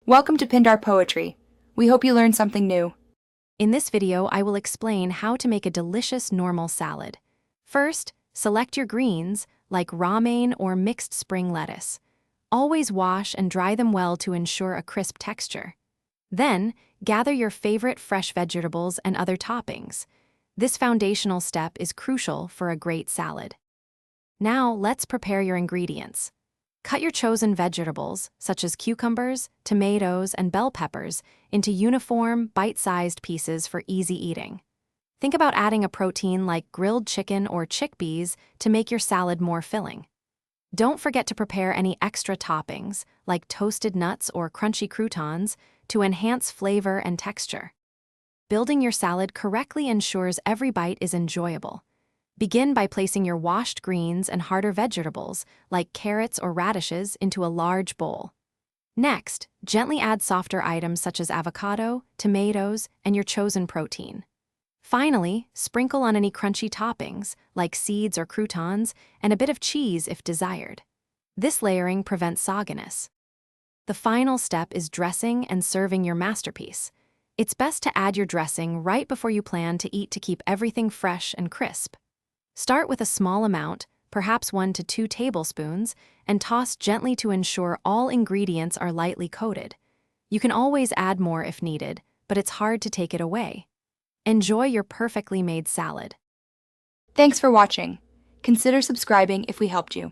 Welcome to Pindar Poetry. We hope you learned something new. In this video, I will explain how to make a delicious normal salad. First, select your greens, like romaine or mixed spring lettuce. Always wash and dry them well to ensure a crisp texture. Then, gather your favorite fresh vegetables and other toppings. This foundational step is crucial for a great salad. Now, let's prepare your ingredients. Cut your chosen vegetables, such as cucumbers, tomatoes, and bell peppers, into uniform, bite-sized pieces for easy eating. Think about adding a protein like grilled chicken or chickpeas to make your salad more filling. Don't forget to prepare any extra toppings, like toasted nuts or crunchy croutons, to enhance flavor and texture. Building your salad correctly ensures every bite is enjoyable. Begin by placing your washed greens and harder vegetables, like carrots or radishes, into a large bowl. Next, gently add softer items such as avocado, tomatoes, and your chosen protein. Finally, sprinkle on any crunchy toppings, like seeds or croutons, and a bit of cheese if desired. This layering prevents sogginess. The final step is dressing and serving your masterpiece. It's best to add your dressing right before you plan to eat to keep everything fresh and crisp. Start with a small amount, perhaps 1 to 2 tablespoons, and toss gently to ensure all ingredients are lightly coated. You can always add more if needed, but it's hard to take it away. Enjoy your perfectly made salad. Thanks for watching. Consider subscribing if we helped you.